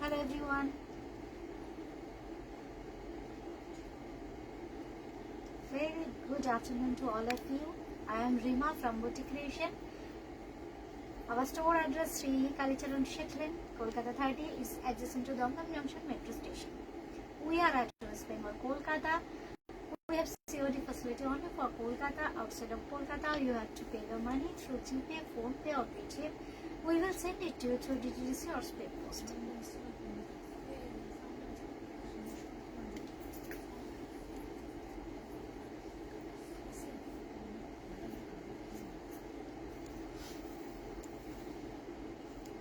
Hello everyone. Very good afternoon to all of you. I am Rima from Boutique Creation. Our store address Sri Kalicharan Shetlin, Kolkata 30 is adjacent to Damdam Junction Metro Station. We are at West Bengal, Kolkata. We have COD facility only for Kolkata. Outside of Kolkata, you have to pay the money through GPay, PhonePe or Paytm. We will send it to you through DTDC or Speed Post.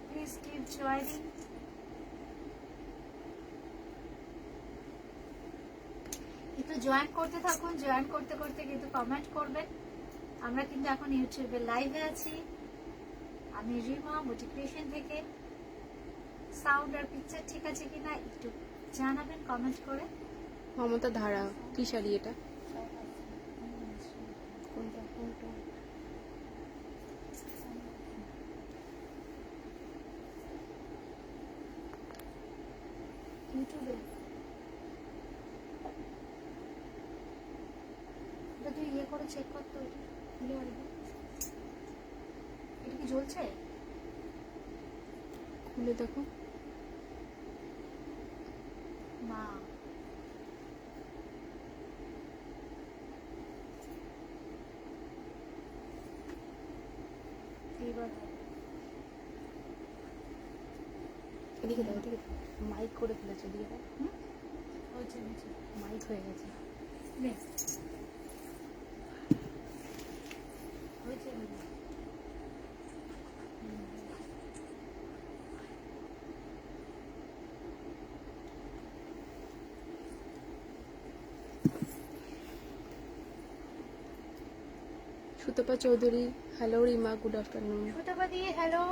Please keep joining. একটু join করতে থাকুন, join করতে করতে কিন্তু comment করবেন। আমরা কিন্তু এখন ইউটিউবে লাইভে আছি। আমি রিমা বুটিক ক্রিয়েশন থেকে। সাউন্ড আর পিকচার ঠিক আছে কিনা একটু জানাবেন কমেন্ট করে। মমতা ধারা কি শাড়ি এটা? কোনটা কোনটা? ইউটিউবে এটা তুই ইয়ে করে চেক কর তো, এটা কি জ্বলছে? খুলে দেখো না, এইবার এদিকে দাও, এদিকে মাইক করে ফেলেছে, এদিকে দাও। মাইক হয়ে গেছে। Sutapa Chowdhury, hello Rima, good afternoon. সুতপাদি হ্যালো।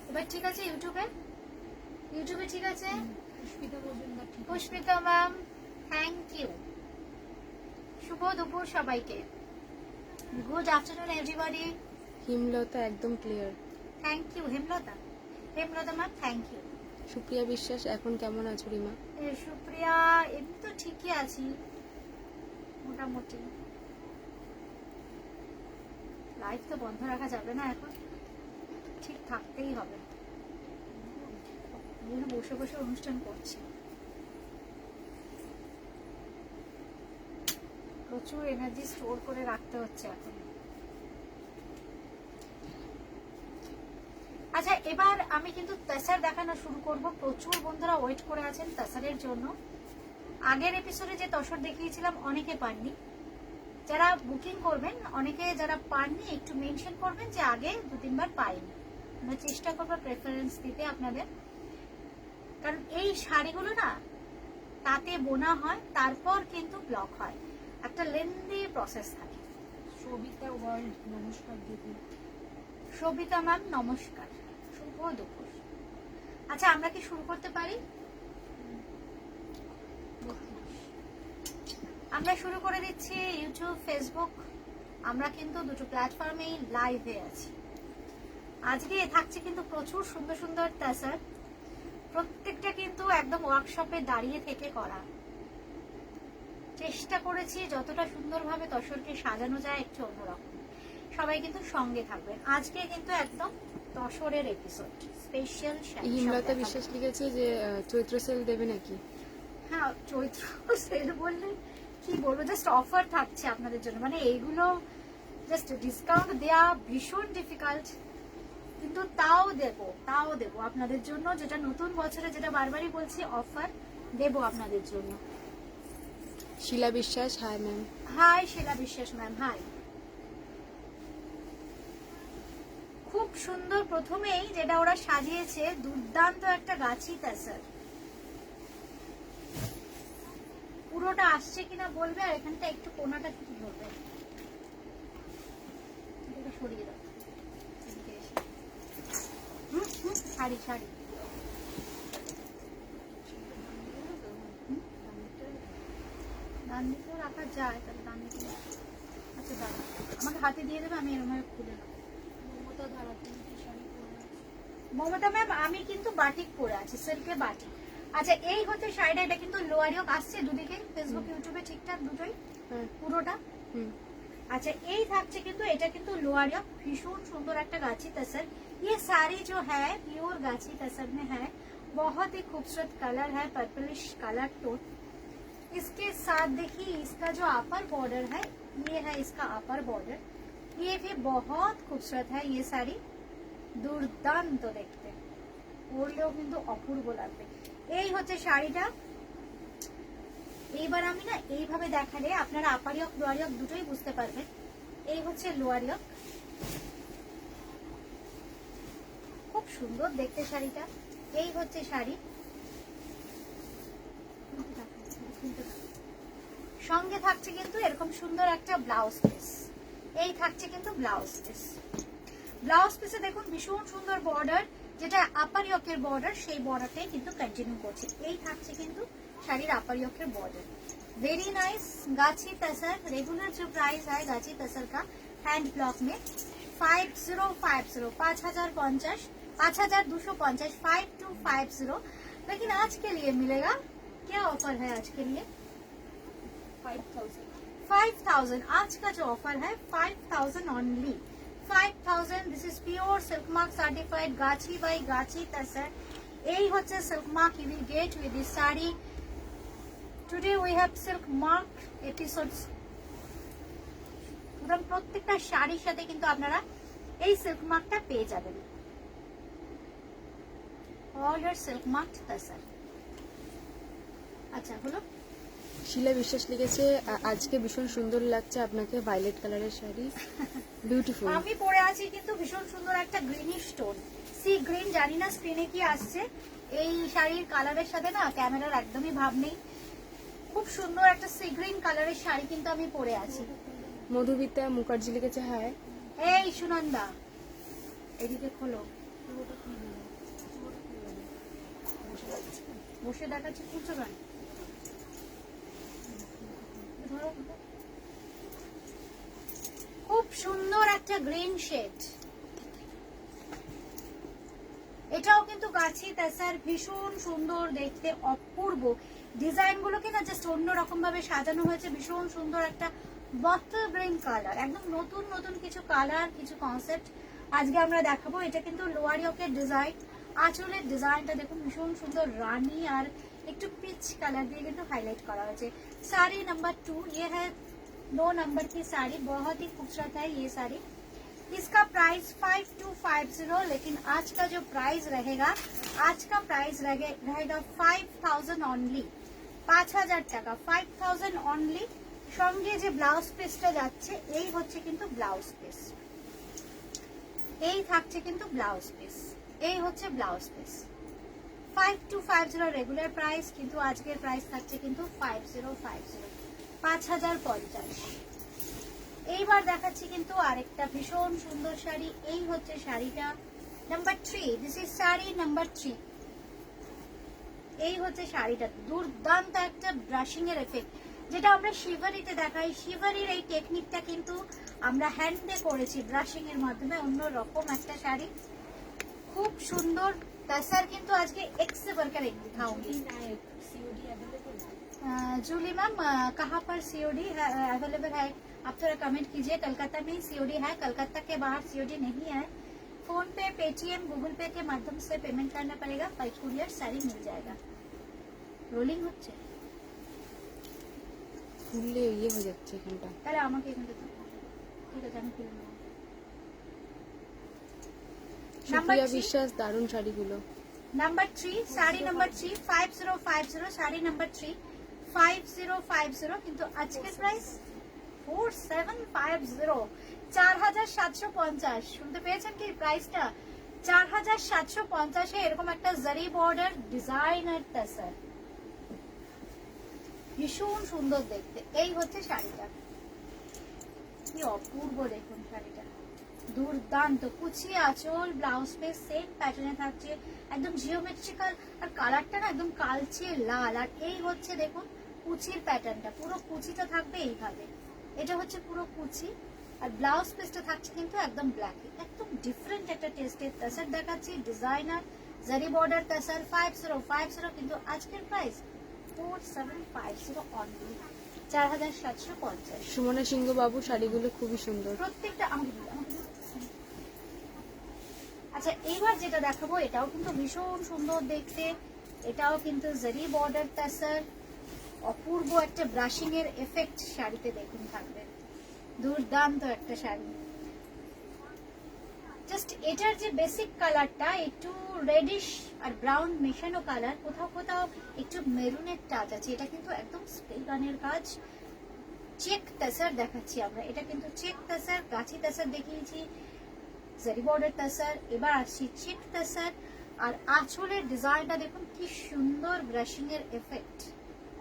এবার ঠিক আছে ইউটিউবে? ইউটিউবে ঠিক আছে? Pushpita ma'am thank you. শুভ দুপুর সবাইকে। Good afternoon everybody. হিমলতা একদম clear. Thank you Hemlata. Hemlata ma'am thank you. Supriya Biswas, এখন কেমন আছো রিমা? সুপ্রিয়া এমনি তো ঠিকই আছি মোটামুটি। লাইফ তো বন্ধ রাখা যাবে না, এখন ঠিক থাকতেই হবে। বসে বসে অনুষ্ঠান করছি। প্রচুর এনার্জি স্টোর করে রাখতে হচ্ছে এখন। আচ্ছা, এবার আমি কিন্তু তাসার দেখানো শুরু করব। প্রচুর বন্ধুরা ওয়েট করে আছেন তাসারের জন্য। আগের এপিসোডে যে তসর দেখিয়েছিলাম অনেকে পাননি। যারা বুকিং করবেন, অনেকে যারা পাননি একটু মেনশন করবেন যে আগে 2-3 বার পাইনি। আমরা চেষ্টা করবো প্রেফারেন্স দিতে আপনাদের, কারণ এই শাড়িগুলো না তাতে বোনা হয়, তারপর কিন্তু ব্লক হয়, একটা লেন্দি প্রসেস থাকে। সবিতা ওয়ার্ল্ড নমস্কার দিদি। সবিতা ম্যাম নমস্কার, শুভ দুপুর। আচ্ছা, আমরা কি শুরু করতে পারি? আমরা শুরু করে দিচ্ছি ইউটিউব, ফেসবুক। আমরা কিন্তু দুটো প্ল্যাটফর্মেই লাইভে আছি। আজকে থাকছে কিন্তু প্রচুর সুন্দর সুন্দর তাসার, প্রত্যেকটা কিন্তু একদম ওয়ার্কশপে দাঁড়িয়ে থেকে করা। চেষ্টা করেছি যতটা সুন্দরভাবে তসরকে সাজানো যায় একটু অন্যরকম। সবাই কিন্তু সঙ্গে থাকবেন। আজকে কিন্তু একদম তসরের এপিসোড স্পেশাল। হিমলতা বিশ্বাস লিখেছে যে চৈত্র সেল দেবে নাকি? হ্যাঁ, চৈত্র সেল বললে কি বলবো, জাস্ট অফার থাকছে আপনাদের জন্য। মানে এইগুলো জাস্ট ডিসকাউন্ট দেওয়া ভীষণ ডিফিকাল্ট, কিন্তু তাও দেবো আপনাদের জন্য। যেটা নতুন বছরে, যেটা বারবারই বলছি, অফার দেবো আপনাদের জন্য। শিলা বিশ্বাস, হাই ম্যাম। হাই শিলা বিশ্বাস ম্যাম, হাই। খুব সুন্দর। প্রথমেই যেটা ওরা সাজিয়েছে, দুর্দান্ত একটা গাছি তাসার। পুরোটা আসছে কিনা বলবে, আর এখানটা একটু কোনাটা থেকে ধরবে। এটা সরিয়ে দাও। শাড়ি শাড়ি ডান দিকেও রাখা যায়, তাহলে ডান দিকে। আচ্ছা দাঁড়া, আমাকে হাতে দিয়ে দেবে, আমি এরকম ভাবে খুলে নেবো। মমতা ধারা তুমি কি শাড়ি পরে? মমতা ম্যাম আমি কিন্তু বাটিক পরে আছি, সিল্কে বাটিক। আচ্ছা এই হচ্ছে শাড়িটা, এটা কিন্তু লোয়ারিও আসছে দুদিকে, ফেসবুক ইউটিউবে ঠিকঠাক দুটোই হ্যাঁ পুরোটা। হুম अच्छा এই থাকছে কিন্তু, এটা কিন্তু লোয়ারিয়া, ভীষণ সুন্দর একটা গাছি तसर। ये साड़ी जो है प्योर गाची तसर में है, बहुत ही खूबसूरत कलर है, पर्पलिश कलर टोन। इसके साथ देखिए इसका जो अपर बॉर्डर है, ये है इसका अपर बॉर्डर, ये भी बहुत खूबसूरत है। ये साड़ी दुर्दाন্ত দেখতে, পরলেও কিন্তু অপূর্ব লাগবে। এই হচ্ছে শাড়িটা। এইবার আমি না এইভাবে দেখালে আপনারা আপারিয়ক লোয়ারিয়ক দুটোই বুঝতে পারবেন। এই হচ্ছে লোয়ারিয়ক, খুব সুন্দর দেখতে শাড়িটা। এই হচ্ছে শাড়ি, সঙ্গে থাকছে কিন্তু এরকম সুন্দর একটা ব্লাউজ পিস। এই থাকছে কিন্তু ব্লাউজ পিস। ব্লাউজ পিসে দেখুন ভীষণ সুন্দর বর্ডার, যেটা আপার ইয়কের বর্ডার, সেই বর্ডারটাই কিন্তু কন্টিনিউ করছে। এই থাকছে কিন্তু শাড়ির আপার ইয়কের बॉर्डर। वेरी नाइस गाची तसर। रेगुलर जो प्राइस है गाची तसर का हैंड ब्लॉक में 5050 5050 5250 5250। लेकिन आज के लिए मिलेगा, क्या ऑफर है आज के लिए? 5000। आज का जो ऑफर है 5000 only, 5000। This is pure silk mark certified ghicha by ghicha tussar. এই হচ্ছে silk mark you will get with this sari. Today we have silk mark episodes. সুতরাং প্রত্যেকটা শাড়ির সাথে কিন্তু আপনারা এই সিল্ক মার্কটা পেয়ে যাবেন। অল ইয়ার সিল্ক মার্ক তাসার। আচ্ছা হলো। শিলা বিশ্বাস লিখেছে আজকে ভীষণ সুন্দর লাগছে আপনাকে, ভায়োলেট কালারের শাড়ি, বিউটিফুল। আমি পরে আছি কিন্তু ভীষণ সুন্দর একটা গ্রিনিশ টোন, সি গ্রিন। জানি না স্ক্রিনে কি আসছে, এই শাড়ির কালারের সাথে না ক্যামেরার একদমই ভাব নেই। খুব সুন্দর একটা সি গ্রিন কালারের শাড়ি কিন্তু আমি পরে আছি। মধুবিতা মুখার্জি লিখেছে হ্যাঁ। এই সুনন্দা এদিকে খোলো, বসে দেখাচ্ছি, খুলছো কেন? খুব সুন্দর একটা গ্রিন শেড, এটাও কিন্তু গাছি তাসার, ভীষণ সুন্দর দেখতে, অপূর্ব। ডিজাইন গুলোকে না জাস্ট অন্যরকম ভাবে সাজানো হয়েছে, ভীষণ সুন্দর একটা বটল গ্রিন কালার, একদম নতুন নতুন কিছু কালার, কিছু কনসেপ্ট আজকে আমরা দেখাবো। এটা কিন্তু লোয়ার ইয়কের ডিজাইন, আঁচলের ডিজাইনটা দেখুন ভীষণ সুন্দর রানী আর একটু পিচ কালার দিয়ে কিন্তু হাইলাইট করা হয়েছে। साड़ी नंबर 2 ये है 9 नंबर की साड़ी, बहुत ही खूबसूरत है ये साड़ी। इसका प्राइस 5250, लेकिन आज का जो प्राइस रहेगा, आज का प्राइस रहेगा 5000 ओनली, 5000 টাকা, 5000 ओनली। সঙ্গে যে ব্লাউজ পিসটা যাচ্ছে এই হচ্ছে কিন্তু ব্লাউজ পিস, এই থাকছে কিন্তু ব্লাউজ পিস, এই হচ্ছে ব্লাউজ পিস। 5250 রেগুলার প্রাইস, কিন্তু আজকের প্রাইস থাকছে কিন্তু 5050, 5050। এইবার দেখাচ্ছি কিন্তু আরেকটা ভীষণ সুন্দর শাড়ি। এই হচ্ছে শাড়িটা number 3, this is sari number 3। এই হচ্ছে শাড়িটা, দুর্দান্ত একটা ব্রাশিং এর এফেক্ট, যেটা আমরা শিভারিতে দেখাই। শিভারির এই টেকনিকটা কিন্তু আমরা হ্যান্ডে করেছি ব্রাশিং এর মাধ্যমে, অন্য রকম একটা শাড়ি, খুব সুন্দর। तसर কিন্তু আজকে एक से बढ़कर एक दिखाऊंगी। जूली मैम कहाँ पर सीओडी अवेलेबल है, आप थोड़ा कमेंट कीजिए। कलकत्ता में ही सीओडी है, कलकत्ता के बाहर सीओडी नहीं है। फोन पे, पेटीएम, गूगल पे के माध्यम से पेमेंट करना पड़ेगा, बाई कुरियर साड़ी मिल जाएगा। रोलिंग হচ্ছে, খুললে ইয়ে হয়ে যাচ্ছে এখানটা। তাহলে আমাকে এখানটা ঠিক আছে, আমি খুলে নেব। সুপ্রিয়া বিশ্বাস দারুণ শাড়িগুলো। Number 3 sari number 3 5050, sari number 3 5050, কিন্তু আজকে প্রাইস 4750, 4750। শুনতে পেয়েছেন কি প্রাইসটা? 4750 এ এরকম একটা জারি বর্ডার ডিজাইনার তাসার, ভীষণ সুন্দর দেখতে। এই হচ্ছে শাড়িটা, কি অপূর্ব দেখুন শাড়িটা, দুর্দান্ত। কুচি আঁচল, ব্লাউজ পিস সেম প্যাটার্নে থাকছে, একদম জিওমেট্রিক্যাল, আর কালারটা না একদম কালচে লাল। আর এই হচ্ছে দেখুন কুচির প্যাটার্নটা, পুরো কুচিটা থাকবে এইভাবে, এটা হচ্ছে পুরো কুচি। আর ব্লাউজ পিসটা থাকছে কিন্তু একদম ব্ল্যাক, একদম ডিফারেন্ট একটা টেস্টের তাসার দেখাচ্ছি, ডিজাইনার জারি বর্ডার তাসার 5050, কিন্তু আজকের প্রাইস 4750 অনলি, 4750। সুমনা সিংহ বাবু শাড়িগুলো খুবই সুন্দর। প্রত্যেকটা আচ্ছা এইবার যেটা দেখাবো এটাও কিন্তু ভীষণ সুন্দর দেখতে, এটাও কিন্তু জারি বর্ডার তাসার, অপূর্ব একটা ব্রাশিং এর এফেক্ট শাড়িতে দেখুন থাকবে, দুর্দান্ত একটা শাড়ি। জাস্ট এটার যে বেসিক কালারটা একটু রেডিশ আর ব্রাউন মেশানো কালার, কোথাও কোথাও একটু মেরুনের টাচ আছে, এটা কিন্তু একদম স্প্রে গানের কাজ। চেক তাসার দেখাচ্ছি আমরা, এটা কিন্তু চেক তাসার, গাছি তাসার দেখিয়েছি, জারি বর্ডার তাসার, এবার আসছি চেক তাসার। আর আঁচলের ডিজাইনটা দেখুন কি সুন্দর ব্রাশিং এর এফেক্ট,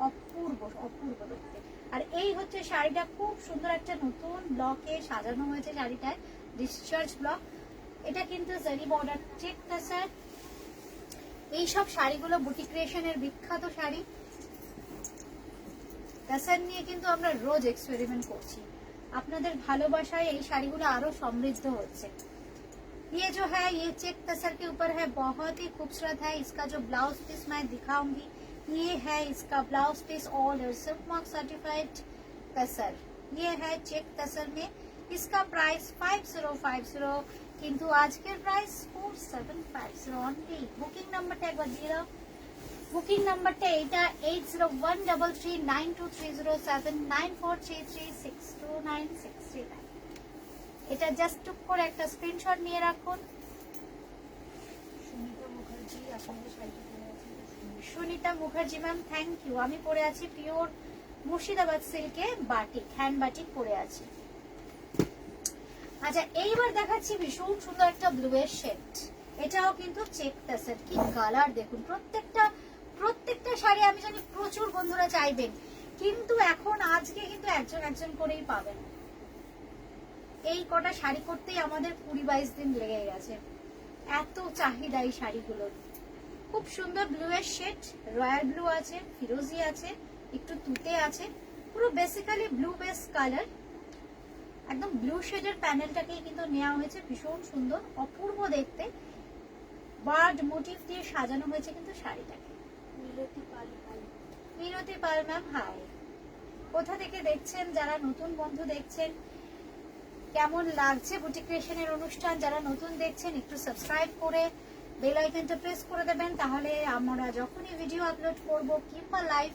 অপূর্ব অপূর্ব দেখতে। আর এই হচ্ছে শাড়িটা, খুব সুন্দর একটা নতুন ব্লকে সাজানো হয়েছে শাড়িটায়, ডিসচার্জ ব্লক। এটা কিন্তু জারি বর্ডার চেক তাসার। এইসব শাড়িগুলো বুটিক ক্রিয়েশনের বিখ্যাত শাড়ি, তাসার নিয়ে কিন্তু আমরা রোজ এক্সপেরিমেন্ট করছি, আপনাদের ভালোবাসায় এই শাড়িগুলো আরো সমৃদ্ধ হচ্ছে। ये जो है ये चेक तसर के ऊपर है, बहुत ही खूबसूरत है। इसका जो ब्लाउज पीस मैं दिखाऊंगी, ये है इसका blouse piece, all silk mark certified tussar, ये है चेक तसर में। इसका प्राइस 5050, किंतु आज के प्राइस 4750 অনলি। বুকিং নাম্বারটা একবার দিয়ে দাও, বুকিং নাম্বারটা এটা 801332307943362969। এটা জাস্ট টুক করে একটা স্ক্রিনশট নিয়ে রাখুন। সুনিতা মুখার্জি আপনাদের শাড়িটা পরে আছে, Sunita Mukherjee ma'am thank you. আমি পরে আছি পিওর মুর্শিদাবাদ সিল্কে বাটিক, হ্যান্ড বাটিক পরে আছি। আচ্ছা এইবার দেখাচ্ছি ভীষণ সুন্দর একটা ব্লু এর শেড, এটাও কিন্তু চেক তাসার, কি কালার দেখুন। প্রত্যেকটা শাড়ি আমি জানি প্রচুর বন্ধুরা চাইবেন, কিন্তু এখন আজকে কিন্তু একজন একজন করেই পাবেন। এই কটা শাড়ি করতেই আমাদের 20-22 দিন লেগে গেছে, এত চাহিদা এই শাড়িগুলোর। খুব সুন্দর ব্লু এর শেড, রয়্যাল ব্লু আছে, ফিরোজি আছে, একটু তুতে আছে, পুরো বেসিক্যালি ব্লু বেস কালার। একদম ব্লু শেডের প্যানেলটাকেই কিন্তু নেওয়া হয়েছে, ভীষণ সুন্দর অপূর্ব দেখতে, বার্ড মোটিভ দিয়ে সাজানো হয়েছে কিন্তু শাড়িটাকে। মিনতি পাল ম্যাম হাই, কোথা থেকে দেখছেন? যারা নতুন বন্ধু দেখছেন, কেমন লাগছে বুটিক ক্রিয়েশনের অনুষ্ঠান? যারা নতুন দেখছেন একটু সাবস্ক্রাইব করে বেল আইকনটা প্রেস করে দেবেন, তাহলে আমরা যখনই ভিডিও আপলোড করব কিংবা লাইভ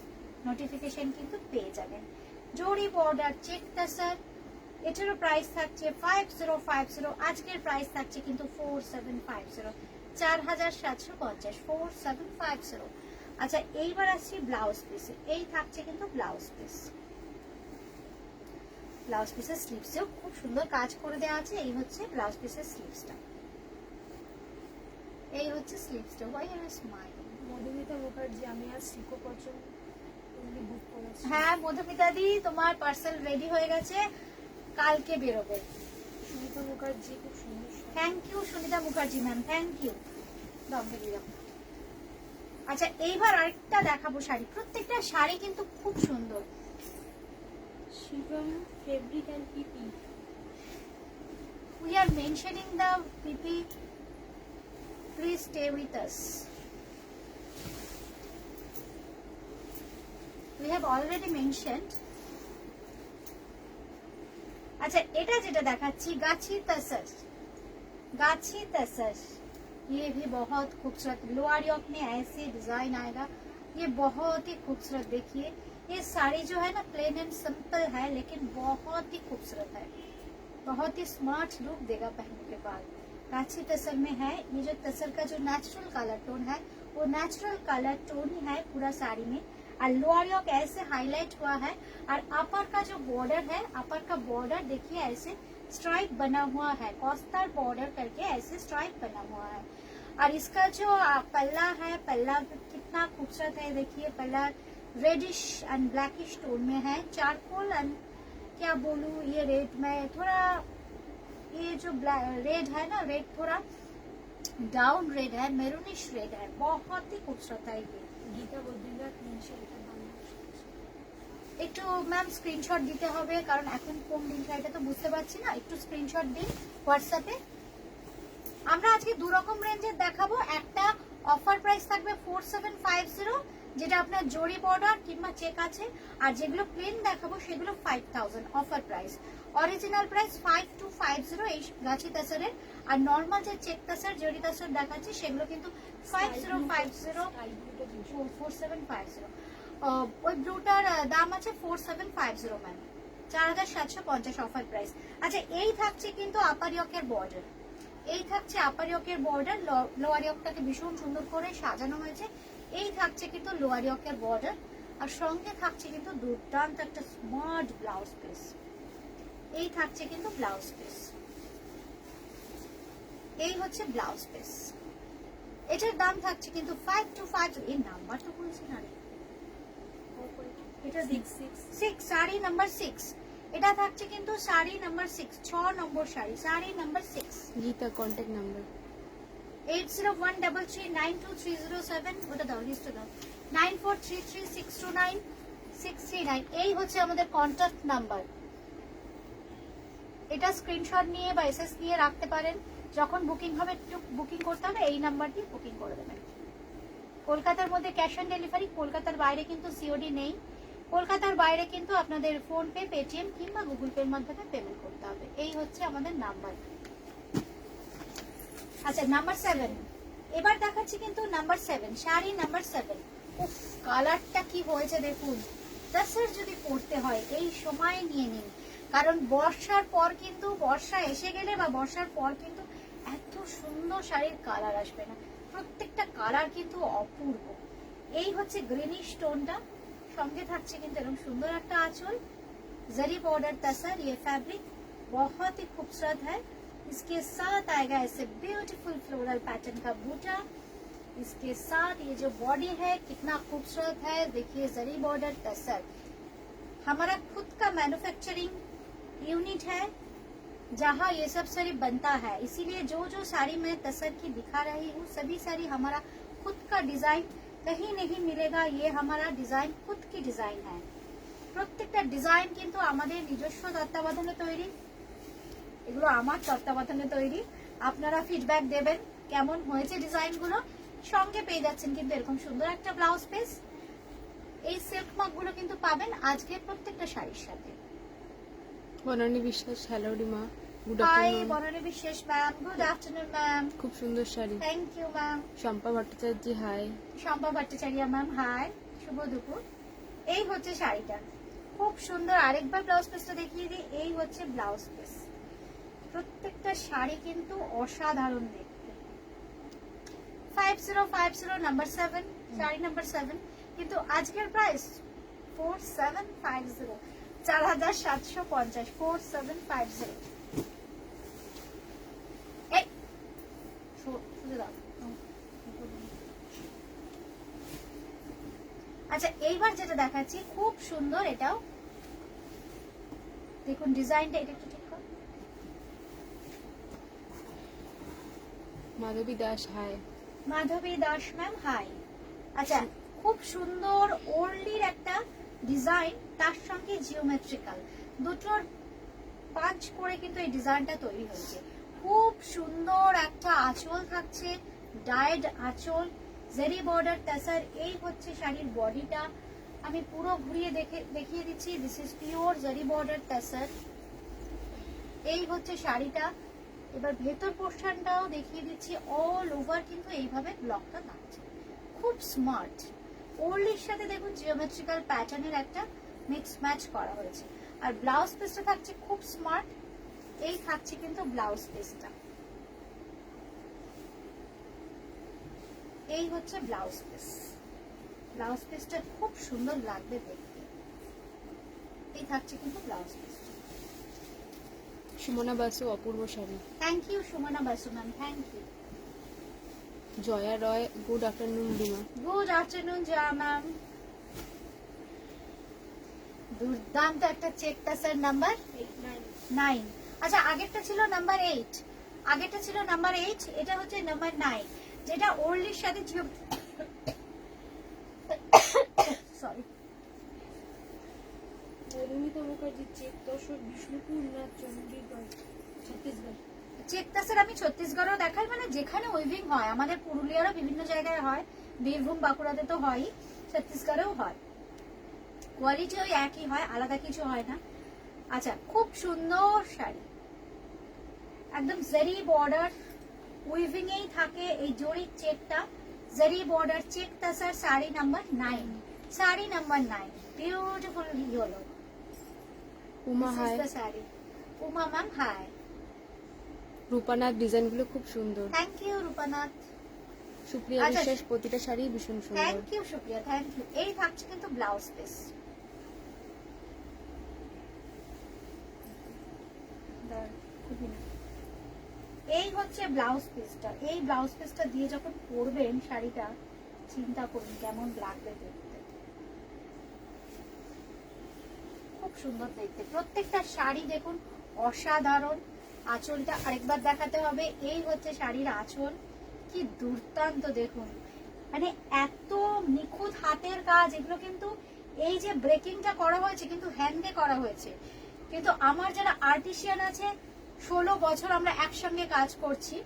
নোটিফিকেশন কিন্তু পেয়ে যাবেন। জরি বর্ডার চেক তাসার, এটারও প্রাইস থাকছে 5050, আজকের প্রাইস থাকছে কিন্তু 4750, 4750, 4750। আচ্ছা এইবার আসছি ব্লাউজ পিসে, এই থাকছে কিন্তু ব্লাউজ পিস। ব্লাউজ পিসের স্লিভসেও খুব সুন্দর কাজ করে দেওয়া আছে, এই হচ্ছে ব্লাউজ পিসের স্লিভসটা, এই হচ্ছে স্লিভসটা। ওয়াই আর স্মাইল। মধুমিতা মুখার্জি আমি আজ শিখো পছন্দ বুক করেছি। হ্যাঁ মধুমিতা দি, তোমার পার্সেল রেডি হয়ে গেছে, কালকে বেরোবে। সুনিতা মুখার্জি খুব সুন্দর sari. Thank you Sunita Mukherjee ma'am, thank you. আচ্ছা এইবার আরেকটা দেখাবো শাড়ি, প্রত্যেকটা শাড়ি কিন্তু খুব সুন্দর। Shivam fabric and PP, we are mentioning the PP, please stay with us. We have already mentioned। अच्छा এটা যেটা দেখাচ্ছি গাছি तसर, गाछी तसर, ये भी बहुत खूबसूरत। लोअर योक में ऐसे डिजाइन आएगा, ये बहुत ही खूबसूरत। देखिए ये साड़ी जो है ना प्लेन एंड सिंपल है, लेकिन बहुत ही खूबसूरत है, बहुत ही स्मार्ट लुक देगा पहनने के बाद। गाछी तसर में है, ये जो तसर का जो नेचुरल कलर टोन है वो नेचुरल कलर टोन ही है पूरा साड़ी में। और लोअर योक ऐसे हाईलाइट हुआ है, और अपर का जो बॉर्डर है, अपर का बॉर्डर देखिए ऐसे स्ट्राइप बना हुआ है, कॉस्टर बॉर्डर करके ऐसे स्ट्राइप बना हुआ है। और इसका जो पल्ला है, पल्ला कितना खूबसूरत है, देखिए पल्ला रेडिश एंड ब्लैकिश टोन में है, चारकोल एंड क्या बोलूं ये रेड में थोड़ा, ये जो रेड है ना, रेड थोड़ा डाउन रेड है, मेरूनिश रेड है, बहुत ही खूबसूरत है ये। গীতা বদ্রীনাথ নিশা, এটা বাংলা। একটু ম্যাম স্ক্রিনশট দিতে হবে, কারণ এখন কোন দিন এটা তো বুঝতে পারছি না, একটু স্ক্রিনশট দিন হোয়াটসঅ্যাপে। আমরা আজকে দু রকম রেঞ্জের দেখাবো। একটা অফার প্রাইস থাকবে 4750, যেটা আপনার জরি বর্ডার কিংবা চেক আছে, আর যেগুলো প্লেন দেখাবো সেগুলো 5000 অফার প্রাইস। অরিজিনাল প্রাইস 5250 এই গাছি তাসারের, আর নর্মাল যে চেক তাসার জরি তাসার দেখাচ্ছি সেগুলো কিন্তু 5050 4750। ওই ব্লুটার দাম আছে 4750 ম্যাম, 4750 অফার প্রাইস। আচ্ছা এই থাকছে কিন্তু আপার ইয়কের বর্ডার, এই থাকছে আপার ইয়কের বর্ডার, লোয়ার ইয়কটাকে ভীষণ সুন্দর করে সাজানো হয়েছে। এই থাকছে কিন্তু লোয়ার ইয়কের বর্ডার, আর সঙ্গে থাকছে কিন্তু দুর্দান্ত একটা স্মার্ট ব্লাউজ পিস। এই থাকছে কিন্তু ব্লাউজ পিস, এই হচ্ছে ব্লাউজ পিস। এটার দাম থাকছে কিন্তু 5250। এই নাম্বারটা বলছি না রে, এটা 6 শাড়ি নাম্বার 6। এটা থাকছে কিন্তু শাড়ি নাম্বার 6, 6 নম্বর শাড়ি, শাড়ি নাম্বার 6। গীতা কন্ট্যাক্ট নাম্বার 8013392307, ওটা দাও, লিস্টে দাও। 9433629639, এই হচ্ছে আমাদের কন্ট্যাক্ট নাম্বার। এটা স্ক্রিনশট নিয়ে বা এসএস নিয়ে রাখতে পারেন, যখন বুকিং হবে একটু বুকিং করতে হবে, এই নাম্বার দিয়ে বুকিং করে দেবেন। কলকাতার মধ্যে ক্যাশ অন ডেলিভারি, কলকাতার বাইরে কিন্তু সিওডি নেই। কলকাতার বাইরে কিন্তু আপনাদের ফোন পে, পেটিএম কিংবা গুগল পের মাধ্যমে পেমেন্ট করতে হবে। এই হচ্ছে আমাদের নাম্বার। আচ্ছা নাম্বার 7 এবার দেখাচ্ছি কিন্তু নাম্বার 7, শাড়ি নাম্বার 7। উফ, কালারটা কি হয়েছে দেখুন। তাছাড়া যদি করতে হয় এই সময় নিয়ে নিন, কারণ বর্ষার পর কিন্তু, বর্ষা এসে গেলে বা বর্ষার পর কিন্তু এত সুন্দর শাড়ির কালার আসবে না। প্রত্যেকটা কালার কিন্তু অপূর্ব। এই হচ্ছে গ্রিনিশ টোনটা, সঙ্গে থাকছে কিন্তু এরকম সুন্দর একটা আঁচল, जरी बॉर्डर तसर। ये फैब्रिक बहुत ही खूबसूरत है। इसके साथ आएगा ऐसे ब्यूटीफुल फ्लोरल पैटर्न का बूटा। इसके साथ ये जो बॉडी है कितना खूबसूरत है, देखिए जरी बॉर्डर तसर। हमारा खुद का मैन्युफैक्चरिंग यूनिट है जहाँ ये सब साड़ी बनता है, इसीलिए जो जो साड़ी मैं तसर की दिखा रही हूँ सभी साड़ी हमारा खुद का डिजाइन, कहीं नहीं मिलेगा। ये हमारा डिजाइन खुद की डिजाइन है। প্রত্যেকটা ডিজাইন কিন্তু আমাদের নিজস্ব তত্ত্বাবধানে তৈরি, এগুলো আমার তত্ত্বাবধানে তৈরি। আপনারা ফিডব্যাক দেবেন কেমন হয়েছে ডিজাইনগুলো। সঙ্গে পেয়ে যাচ্ছেন কিন্তু এরকম সুন্দর একটা ব্লাউজ পিস। এই সিল্ক মার্কগুলো কিন্তু পাবেন আজকের প্রত্যেকটা শাড়ির সাথে। Banani Biswas, hello Rima, good hi afternoon. Banani Biswas ma'am, good afternoon ma'am. খুব সুন্দর sari. Thank you ma'am. Shampa Bhattacharya, hi. Shampa Bhattacharya ma'am, hi, শুভ দুপুর। এই হচ্ছে শাড়িটা, খুব সুন্দর। আরেকবার ব্লাউজ পিসটা দেখিয়ে দিই। এই হচ্ছে ব্লাউজ পিস। প্রত্যেকটা শাড়ি কিন্তু অসাধারণ দেখতে। 5050 নাম্বার 7, শাড়ি নাম্বার 7। কিন্তু আজকের প্রাইস 4750, 4750, 4750। এই শুনে দাও। আচ্ছা এইবার যেটা দেখাচ্ছি খুব সুন্দর, এটাও দেখুন ডিজাইনটা। এটা একটু ঠিক কর। মাধবী দাস, হাই। মাধবী দাস ম্যাম, হাই। আচ্ছা খুব সুন্দর ওল্ডির একটা ডিজাইন, তার সঙ্গে জিওমেট্রিক্যাল দুটোর পাঁচ করে কিন্তু এই ডিজাইনটা তৈরি হয়েছে। খুব সুন্দর একটা আঁচল থাকছে, ডায়েড আঁচল, জেরি বর্ডার টাসার। এই হচ্ছে শাড়ির বডিটা, আমি পুরো ঘুরিয়ে দেখিয়ে দিচ্ছি। This is pure Jerry border tussar. এই হচ্ছে শাড়িটা। এবার ভেতর পোর্শনটাও দেখিয়ে দিচ্ছি। অল ওভার কিন্তু এইভাবে ব্লকটা থাকছে, খুব স্মার্ট। ওল্ডির সাথে দেখুন জিওমেট্রিক্যাল প্যাটার্নের একটা মিক্স ম্যাচ করা হয়েছে। আর ব্লাউজ পিসটা থাকছে খুব স্মার্ট। এই থাকছে কিন্তু ব্লাউজ পিসটা। এই হচ্ছে ব্লাউজ পিস। ব্লাউজ পিসটা খুব সুন্দর লাগবে দেখতে। এই থাকছে কিন্তু ব্লাউজ পিস। সুমনা বাসু, অপূর্ব sari. Thank you Sumana Basu ma'am, thank you. Jaya Roy, good afternoon Rima. Good afternoon Jaya ma'am. দুর্দান্ত একটা চেক টাসার নাম্বার 9। আচ্ছা আগেরটা ছিল নাম্বার 8, আগেরটা ছিল নাম্বার 8, এটা হচ্ছে নাম্বার 9, যেটা ওল্ডির সাথে সরি অরুণিতা মুখার্জি, চেক দর্শক, বিষ্ণুপুর না চণ্ডীগড়, ছত্তিশগড়। চেক তাসের আমি ছত্তিশগড়ও দেখাই, মানে যেখানে উইভিং হয়, আমাদের পুরুলিয়ারও বিভিন্ন জায়গায় হয়, বীরভূম বাঁকুড়াতে তো হয়ই, ছত্তিশগড়েও হয়। কোয়ালিটি ওই একই হয়, আলাদা কিছু হয় না। আচ্ছা, খুব সুন্দর শাড়ি, একদম জারি বর্ডার, উইভিং এই থাকে এই জড়ির চেকটা, জারি বর্ডার চেক তাসার, শাড়ি নাম্বার 9, শাড়ি number 9, beautiful yellow. Uma This hi, is the sari. Uma ma'am hi, Rupanath, ডিজাইনগুলো খুব সুন্দর। Thank you রূপানাথ। সুপ্রিয়া আচ্ছা, বিশ্বাস, প্রতিটা শাড়ি ভীষণ সুন্দর। Thank you Supriya, thank you. এই থাকছে কিন্তু ব্লাউজ পিস, এই হচ্ছে ব্লাউজ পিসটা। এই ব্লাউজ পিসটা দিয়ে যখন পরবেন শাড়িটা, চিন্তা করুন কেমন লাগবে দেখতে, খুব সুন্দর দেখতে। প্রত্যেকটা শাড়ি দেখুন অসাধারণ। আঁচলটা আরেকবার দেখাতে হবে, এই হচ্ছে শাড়ির আঁচল, কি দুর্দান্ত দেখুন, মানে এত নিখুঁত হাতের কাজ। এগুলো কিন্তু এই যে ব্রেকিংটা করা হয়েছে কিন্তু হ্যান্ডে করা হয়েছে, কিন্তু আমার যারা আর্টিসিয়ান আছে 16 বছর আমরা একসঙ্গে কাজ করছি,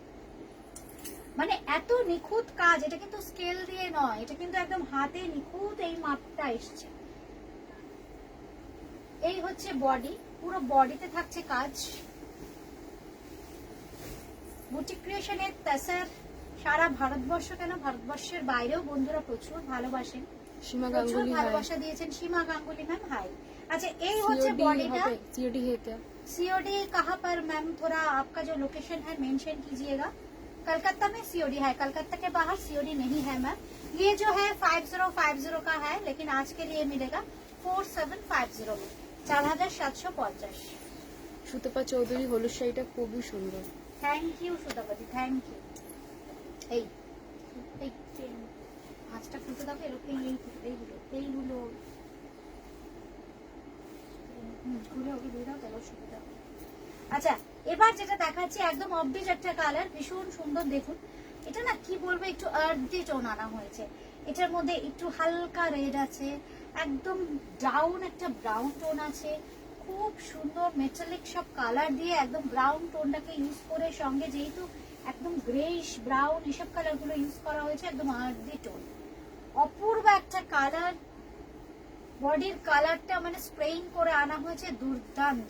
মানে এত নিখুঁত কাজ। এটা কিন্তু স্কেল দিয়ে নয়, এটা কিন্তু একদম হাতে নিখুঁত এই মাপটা এসছে। এই হচ্ছে বডি, পুরো বডিতে থাকছে কাজ। বুটিক ক্রিয়েশনের তাসার সারা ভারতবর্ষ, কেন ভারতবর্ষের বাইরেও বন্ধুরা প্রচুর ভালোবাসেন, সীমা প্রচুর গাঙ্গুলি হাই, ভালোবাসা দিয়েছেন। সীমা গাঙ্গুলি ম্যাম হাই। अच्छा এই হচ্ছে বডিটা। सीओडी है क्या? सीओडी कहाँ पर मैम, थोड़ा आपका जो लोकेशन है मेंशन कीजिएगा। कलकत्ता में सीओडी है, कलकत्ता के बाहर सीओडी नहीं है मैम। ये जो है 5050 का है, लेकिन आज के लिए मिलेगा 4750 में, 4750। সুতপা চৌধুরী, হলুদ শাড়িটা খুবই সুন্দর। থ্যাংক ইউ সুতাপতি, থ্যাংক ইউ। এই এই আজটা খুলতে দাও, এরকম এইগুলো খুলে ওকে দিয়ে দাও, তাহলে সুবিধা হবে। আচ্ছা, এবার যেটা দেখাচ্ছি একদম অবভিয়াস একটা কালার, ভীষণ সুন্দর দেখুন। এটা না কি বলবো, একটু আর্থি টোন আনা হয়েছে, এটার মধ্যে একটু হালকা রেড আছে, একদম ডাউন একটা ব্রাউন টোন আছে, খুব সুন্দর মেটালিক সব কালার দিয়ে একদম ব্রাউন টোনটাকে ইউজ করে, সঙ্গে যেহেতু একদম গ্রেইশ ব্রাউন এসব কালার গুলো ইউজ করা হয়েছে, একদম আর্থি টোন, অপূর্ব একটা কালার। বডির কালারটা মানে স্প্রেইং করে আনা হয়েছে, দুর্দান্ত।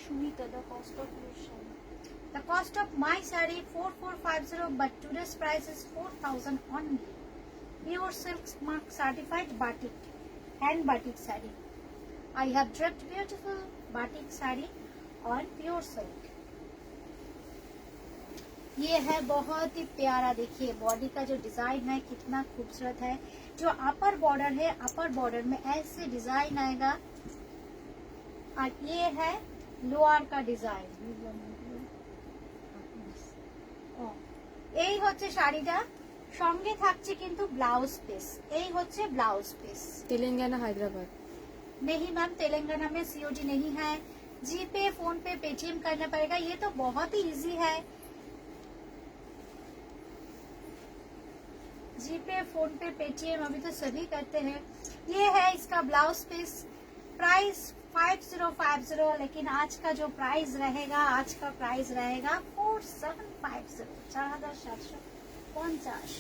Sumita, the cost of your sari. The cost of my saree 4450, but today's price is 4000 only. Pure silk mark certified batik, hand batik saree. I have draped beautiful batik saree on pure silk. ये है बहुत ही प्यारा, देखिए body का जो design है कितना खूबसूरत है। जो अपर बॉर्डर है, अपर बॉर्डर में ऐसे डिजाइन आएगा, और ये है लोअर का डिजाइन। এই হচ্ছে শাড়িটা, সঙ্গে থাকছে কিন্তু ব্লাউজ পিস। এই হচ্ছে ব্লাউজ পিস। তেলেঙ্গানা, হায়দ্রাবাদ। नहीं मैम, तेलंगाना में सीओडी नहीं है, जी पे, फोन पे, पेटीएम करना पड़ेगा। ये तो बहुत ही इजी है, जी पे, फोन पे, पेटीएम अभी तो सभी करते हैं। ये है इसका ब्लाउज पीस, प्राइस 5050, लेकिन आज का जो प्राइस रहेगा, आज का प्राइस रहेगा 4750, 4750।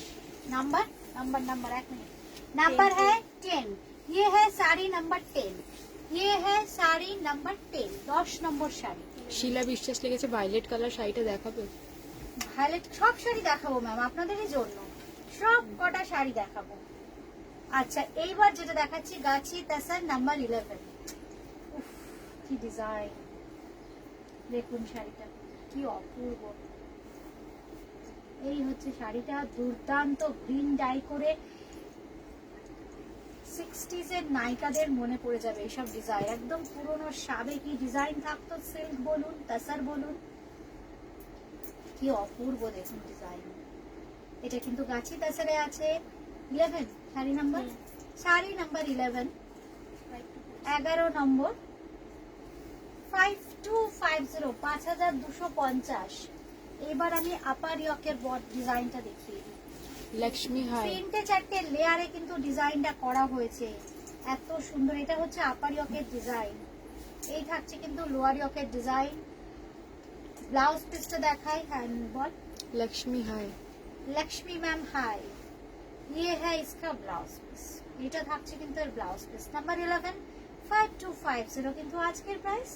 Number number number 1 minute, number है 10। ये है साड़ी नंबर 10, ये है साड़ी नंबर 10, 10 नंबर শাড়ি। শিলা বিশ্বাস লেগেছে ভায়োলেট কালার শাড়িটা দেখাবে? ভায়োলেট সব শাড়ি দেখাবো ম্যাম আপনাদেরই জন্য, সব কটা শাড়ি দেখাবো। আচ্ছা, এইবার যেটা দেখাচ্ছি গাছি তাসার নাম্বার 11। উফ, কি ডিজাইন দেখুন, শাড়িটা কি অপূর্ব। এই হচ্ছে শাড়িটা, দুর্দান্ত গ্রিন ডাই করে 60s এর নায়িকাদের মনে পড়ে যাবে এইসব ডিজাইন, একদম পুরনো সাবেকি ডিজাইন থাকতো, সিল্ক বলুন, তাসার বলুন, কি অপূর্ব দেখুন ডিজাইন। এটা কিন্তু গাছি তাসারে আছে 11, শাড়ি নাম্বার 11, 11 নম্বর, 5250, 5250। এবার আমি আপার ইয়কের ডিজাইনটা দেখিয়ে দিই। লক্ষ্মী হাই, 3-4টে লেয়ারে কিন্তু ডিজাইনটা করা হয়েছে, এত সুন্দর। এটা হচ্ছে আপার ইয়কের ডিজাইন, এই থাকছে কিন্তু লোয়ার ইয়কের ডিজাইন। ব্লাউজ পিসটা দেখাই। হ্যাঁ বল। Lakshmi hi. Lakshmi ma'am hi. ये है इसका ब्लाउज পিস। এটা থাকছে কিন্তু এর ব্লাউজ পিস। নাম্বার 11 5250 কিন্তু আজকের প্রাইস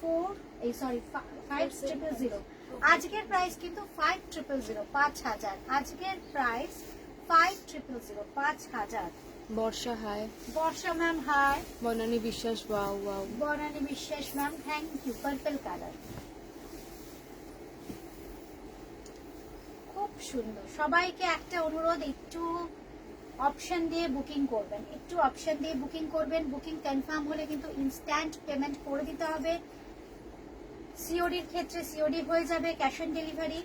5000। আজকের প্রাইস কিন্তু 5000 5000। আজকের price 5000 5000। Varsha hi. Barsha ma'am hi. Banani Biswas wow wow. Banani Biswas ma'am thank you. Purple colour খুব সুন্দর। সবাইকে একটা অনুরোধ, একটু অপশন দিয়ে বুকিং করবেন, একটু অপশন দিয়ে বুকিং করবেন। বুকিং কনফার্ম হলে কিন্তু ইনস্ট্যান্ট পেমেন্ট করে দিতে হবে। সিওডির ক্ষেত্রে সিওডি হয়ে যাবে, ক্যাশ অন ডেলিভারি।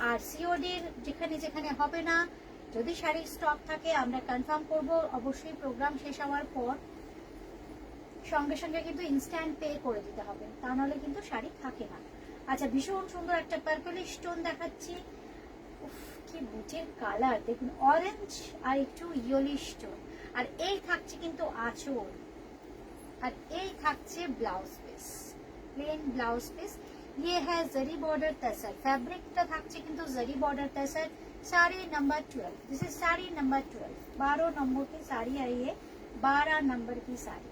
আর সিওডির যেখানে যেখানে হবে না, যদি শাড়ির স্টক থাকে আমরা কনফার্ম করব অবশ্যই প্রোগ্রাম শেষ হওয়ার পর। সঙ্গে সঙ্গে কিন্তু ইনস্ট্যান্ট পে করে দিতে হবে, তা নাহলে কিন্তু শাড়ি থাকে না। আচ্ছা, ভীষণ সুন্দর একটা পার্পলিশ টোন দেখাচ্ছি। উফ, কি বুটের কালার দেখুন, অরেঞ্জ আর একটু ইয়েলিশ টোন। আর এই থাকছে কিন্তু আঁচল, আর এই থাকছে blouse piece, plain blouse piece. ये है जरी बॉर्डर तसर। फैब्रिकটা থাকছে কিন্তু जरी बॉर्डर तसर। साड़ी number 12। This is sari number 12। 12 number की साड़ी आई है, 12 नंबर की साड़ी,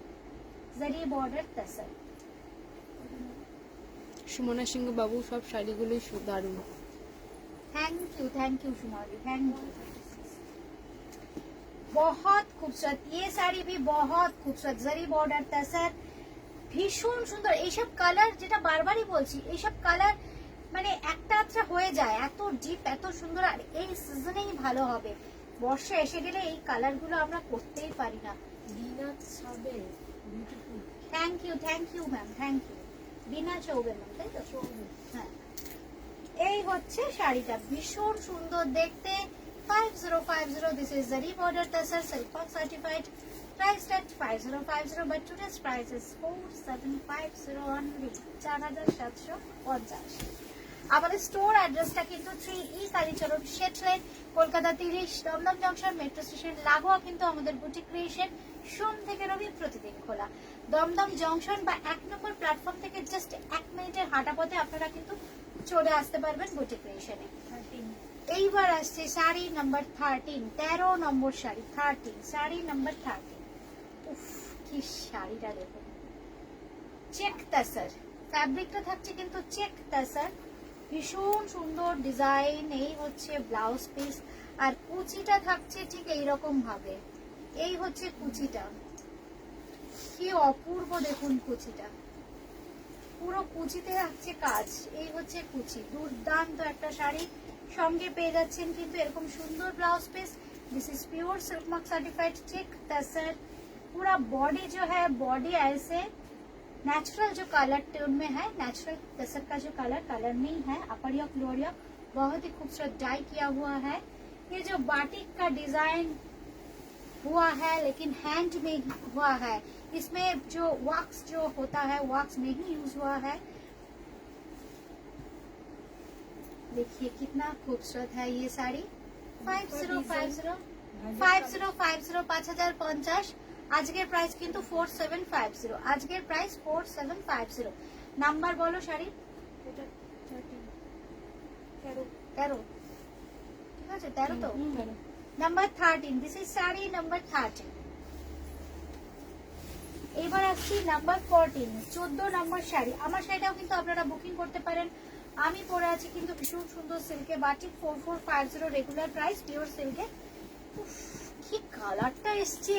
जरी बॉर्डर तसर। সুমনা সিংহ বাবু সব শাড়িগুলোই দারুণ। Thank you Sumali, thank you. बहुत खूबसूरत ये साड़ी भी बहुत खूबसूरत, जरी बॉर्डर तसर, ভীষণ সুন্দর। এইসব কালার যেটা বারবারই বলছি, এইসব কালার মানে একটা আচ্ছা হয়ে যায়, এত ডিপ এত সুন্দর। আর এই সিজনেই ভালো হবে। বর্ষা এসে গেলে এই কালারগুলো আমরা করতেই পারি না। Bina Chaube beautiful. Thank you ma'am, thank you. Bina Chaube ma'am, তাই তো? হ্যাঁ, এই হচ্ছে শাড়িটা, ভীষণ সুন্দর দেখতে। 5050। দিস ইজ জারি border তাসার, silk mark certified. Priced at 5050, but today's price is 4750 only, 4750। আমাদের স্টোর অ্যাড্রেসটা কিন্তু 3E Kalicharan Seth lane, Kolkata 30, Dumdum junction, metro station লাগোয়া কিন্তু আমাদের বুটিক ক্রিয়েশন সোম থেকে রবি প্রতিদিন খোলা। দমদম জংশন বা 1 নম্বর প্ল্যাটফর্ম থেকে জাস্ট 1 মিনিটের হাঁটা পথে আপনারা কিন্তু চলে আসতে পারবেন বুটিক ক্রিয়েশনে। এইবার আসছে শাড়ি নাম্বার 13, 13 নম্বর শাড়ি 13, শাড়ি নাম্বার 13। উফ, কি শাড়িটা দেখুন, চেক তাসার। ফ্যাব্রিকটা থাকছে কিন্তু চেক তাসার, ভীষণ সুন্দর ডিজাইন। এই হচ্ছে ব্লাউজ পিস, আর কুচিটা থাকছে ঠিক এইরকম ভাবে। এই হচ্ছে কুচিটা, কি অপূর্ব দেখুন কুচিটা, পুরো কুচিতে থাকছে কাজ। এই হচ্ছে কুচি, দুর্দান্ত একটা শাড়ি। সঙ্গে পেয়ে যাচ্ছেন কিন্তু এরকম সুন্দর blouse piece. This is pure silk mark certified check tussar. पूरा बॉडी जो है, बॉडी ऐसे नेचुरल जो कलर टोन में है, नेचुरल तसर का जो कलर नहीं है, अपर योक लोअर योक बहुत ही खूबसूरत डाई किया हुआ है। ये जो बाटिक का डिजाइन हुआ है लेकिन हैंड में हुआ है, इसमें जो वॉक्स जो होता है वॉक्स नहीं यूज हुआ है। देखिए कितना खूबसूरत है ये साड़ी। 5050 5050। আজকের প্রাইস কিন্তু 4750। আজকের প্রাইস 4750। নাম্বার বলো শাড়ি। এটা 13 13, ঠিক আছে 13 তো। Number 13, this is sari number 13। এবার আসছি নাম্বার 14, 14 নম্বর শাড়ি। আমার শাড়িটাও কিন্তু আপনারা বুকিং করতে পারেন। আমি পরে আছি কিন্তু ভীষণ সুন্দর সিল্কে বাটিক, 4450 রেগুলার প্রাইস, পিওর সিল্কে। কি কালারটা এসছে,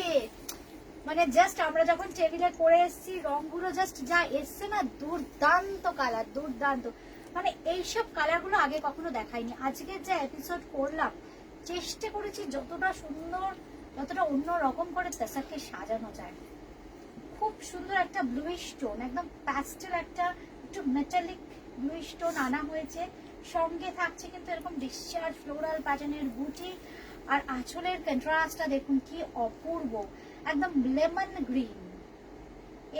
মানে জাস্ট আমরা যখন টেবিলে পরে এসছি, রংগুলো জাস্ট যা এসছে না, দুর্দান্ত কালার, দুর্দান্ত। মানে এইসব কালারগুলো আগে কখনো দেখাইনি। আজকে যে এপিসোড করলাম, চেষ্টা করেছি যতটা সুন্দর, যতটা অন্য রকম করে তাসারকে সাজানো যায়। খুব সুন্দর একটা ব্লুইশ টোন, একদম প্যাস্টেল একটা একটু মেটালিক ব্লুইশ টোন আনা হয়েছে। সঙ্গে থাকছে কিন্তু এরকম ডিসচার্জ ফ্লোরাল প্যাটার্নের বুটি। আর আঁচলের কন্ট্রাস্টটা দেখুন কি অপূর্ব, একদম লেমন গ্রিন।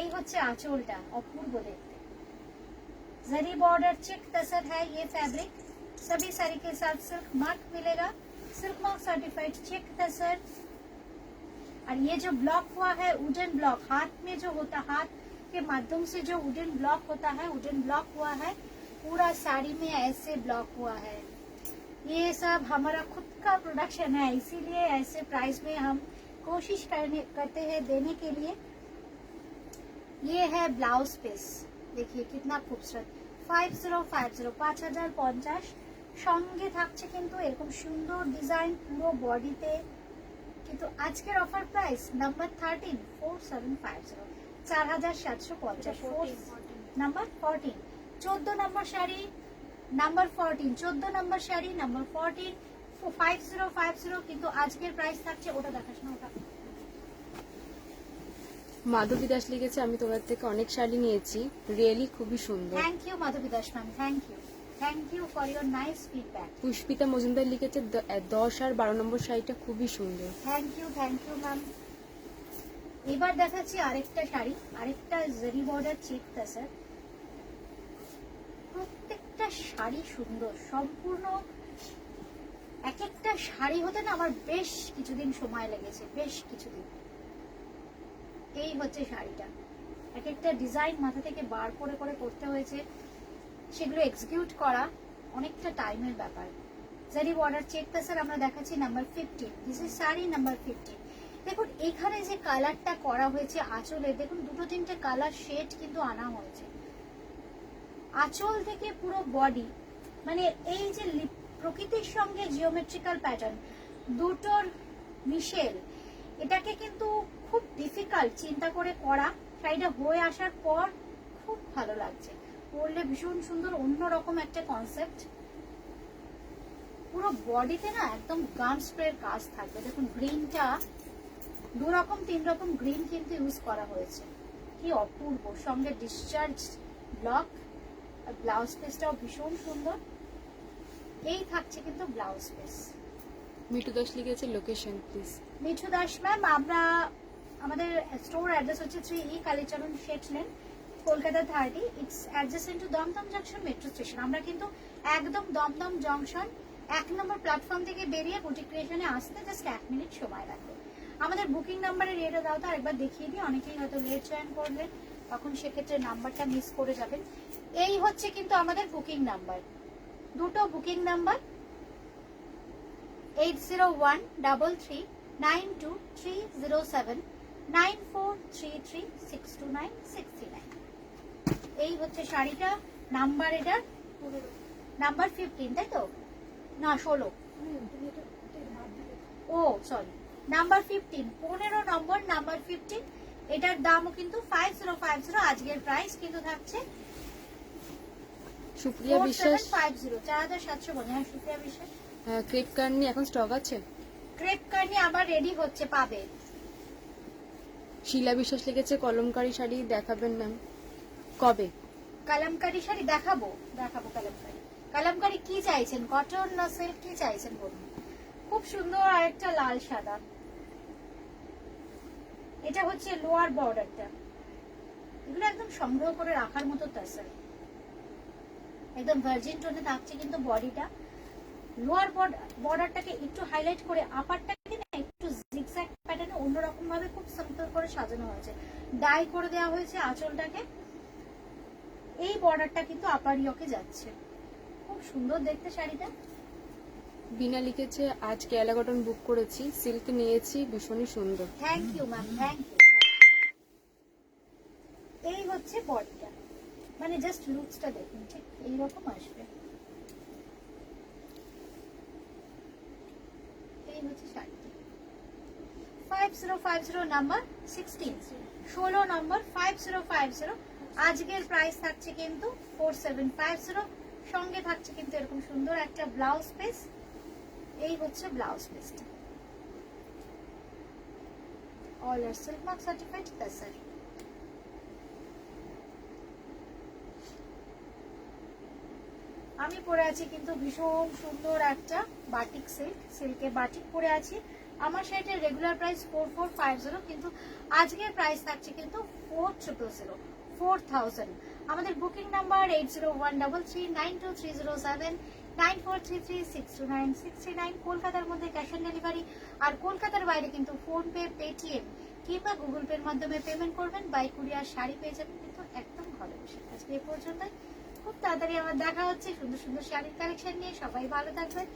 এই হচ্ছে আঁচলটা, অপূর্ব দেখতে। जरी बॉर्डर चेक तसर है ये फैब्रिक। सभी साड़ी के साथ सिल्क मार्क मिलेगा, सिल्क मार्क सर्टिफाइड चेक तसर। और ये जो ब्लॉक हुआ है वुडन ब्लॉक, हाथ में जो होता, हाथ के माध्यम से जो वुडन ब्लॉक होता है, वुडन ब्लॉक हुआ है। पूरा साड़ी में ऐसे ब्लॉक हुआ है। ये सब हमारा खुद का प्रोडक्शन है, इसीलिए ऐसे प्राइस में हम कोशिश करते हैं देने के लिए। ये है ब्लाउज पीस, देखिए कितना खूबसूरत। 5050 5050 সঙ্গে থাকছে কিন্তু এরকম সুন্দর ডিজাইন পুরো বডিতে। কিন্তু আজকের অফার প্রাইস নাম্বার 13 4750 4750 নাম্বার 14 14 নম্বর শাড়ি নাম্বার 14 14 নম্বর শাড়ি নাম্বার 14 5050 কিন্তু আজকের প্রাইস থাকছে, ওটা দেখাস না ওটা। মাধবী দাস লিখেছে আমি তোমার থেকে অনেক শাড়ি নিয়েছি, রিয়েলি খুবই সুন্দর। Thank you Madhabi Das ma'am, thank you for your nice feedback. Pushpita Majumdar লিখেছে 10 আর 12 নম্বর শাড়িটা খুবই সুন্দর। Thank you ma'am. এবার দেখাচ্ছি আরেকটা শাড়ি, আরেকটা জরি বর্ডার চিপ তাসার। প্রত্যেকটা শাড়ি সুন্দর, সম্পূর্ণ এক একটা শাড়ি হতে না আমার বেশ কিছুদিন সময় লেগেছে, বেশ কিছুদিন। এই হচ্ছে শাড়িটা, এক একটা ডিজাইন মাথা থেকে বার করে করে করতে হয়েছে, সেগুলো এক্সিকিউট করা অনেকটা টাইমের ব্যাপার। জারি বর্ডার চেক তাসার আমরা দেখাচ্ছি number 15। This is sari number 15। দেখুন এখানে যে কালারটা করা হয়েছে আঁচলে, দেখুন দুটো তিনটে কালার শেড কিন্তু আনা হয়েছে আঁচল থেকে পুরো বডি। মানে এই যে প্রকৃতির সঙ্গে জিওমেট্রিক্যাল প্যাটার্ন দুটোর মিশেল, এটাকে কিন্তু খুব ডিফিকাল্ট চিন্তা করে করা। শাড়িটা হয়ে আসার পর খুব ভালো লাগছে, পরলে ভীষণ সুন্দর, অন্যরকম একটা কনসেপ্ট। পুরো বডিতে না একদম গান স্প্রের কাজ থাকবে। দেখুন গ্রিনটা 2 রকম 3 রকম গ্রিন কিন্তু ইউজ করা হয়েছে, কি অপূর্ব। সঙ্গে ডিসচার্জ ব্লক, আর ব্লাউজ পিসটাও ভীষণ সুন্দর। এই থাকছে কিন্তু ব্লাউজ পিস। মিঠু দাস লিখেছে location please. Mithu Das ma'am, আমাদের স্টোর অ্যাড্রেস হচ্ছে 3E Kalicharan Seth lane, Kolkata 30। It's adjacent to Dumdum junction metro station. আমরা কিন্তু একদম দমদম জংশন 1 নম্বর প্ল্যাটফর্ম থেকে বেরিয়ে বুটিক ক্রিয়েশনে আসতে জাস্ট 1 মিনিট সময় লাগবে। আমাদের বুকিং নাম্বারের রেটটা দাও তো আরেকবার দেখিয়ে দিই, অনেকেই হয়তো লেট জয়েন করলেন, তখন সেক্ষেত্রে নাম্বারটা মিস করে যাবেন। এই হচ্ছে কিন্তু আমাদের বুকিং নাম্বার, দুটো বুকিং নাম্বার 8013392307 9433629639। এই হচ্ছে শাড়িটা। নাম্বার এটা নাম্বার 15 তাই তো, না 16, ও সরি নাম্বার 15, 15 নম্বর নাম্বার 15। এটার দামও কিন্তু 5050। আজকের প্রাইস কিন্তু থাকছে সুপ্রিয়া বিশ্বাস 4750 4750। সুপ্রিয়া বিশ্বাস ক্রেপ কার্নি এখন স্টক আছে? ক্রেপ কার্নি আবার রেডি হচ্ছে, পাবে। শিলা বিশ্বাস লিখেছে কলমকারী শাড়ি দেখাবেন ম্যাম, কবে? কালামকারী শাড়ি দেখাবো কালামকারী কি চাইছেন, কটন না সিল্ক, কি চাইছেন বলুন। খুব সুন্দর আরেকটা লাল সাদা, এটা হচ্ছে লোয়ার বর্ডারটা। এগুলো একদম সংগ্রহ করে রাখার মতো তাসার, একদম ভার্জিন টোনে থাকছে কিন্তু বডিটা। লোয়ার বর্ডারটাকে একটু হাইলাইট করে আপারটাকে না একটু জিগজ্যাগ প্যাটার্নে অন্যরকম ভাবে খুব সিম্পল করে সাজানো হয়েছে, ডাই করে দেওয়া হয়েছে আঁচলটাকে। এই বর্ডারটা কিন্তু আপার ইয়কে যাচ্ছে, খুব সুন্দর দেখতে শাড়িটা। বিনা লিখেছে আজ কেয়ালা কটন বুক করেছি, সিল্ক নিয়েছি, ভীষণই সুন্দর। Thank you ma'am, thank you. এই হচ্ছে বডিটা, মানে জাস্ট লুকসটা দেখুন, ঠিক এইরকম আসবে। এই হচ্ছে শাড়িটা 5050 নাম্বার 16, 16 নম্বর 5050। আজকের প্রাইস থাকছে কিন্তু 4750। সঙ্গে থাকছে কিন্তু এরকম সুন্দর একটা ব্লাউজ পিস। এই হচ্ছে ব্লাউজ পিসটা, অল আর সিল্ক মার্ক সার্টিফাইড তাসার। আমি পরে আছি কিন্তু ভীষণ সুন্দর একটা বাটিক সিল্কের বাটিক পরে আছি। আমার শাড়িটার রেগুলার প্রাইস 4450, কিন্তু আজকের প্রাইস থাকছে কিন্তু 4000। আমাদের বুকিং নাম্বার 8013392307 9433629639। কলকাতার মধ্যে ক্যাশ অন ডেলিভারি, আর কলকাতার বাইরে কিন্তু ফোনপে, পেটিএম কিংবা গুগল পের মাধ্যমে পেমেন্ট করবেন। বাই কুরিয়ার শাড়ি পেয়ে যাবেন কিন্তু একদম ঘরে বসে। আজকে এ পর্যন্তই, খুব তাড়াতাড়ি আমার দেখা হচ্ছে সুন্দর সুন্দর শাড়ির কালেকশন নিয়ে। সবাই ভালো থাকবেন।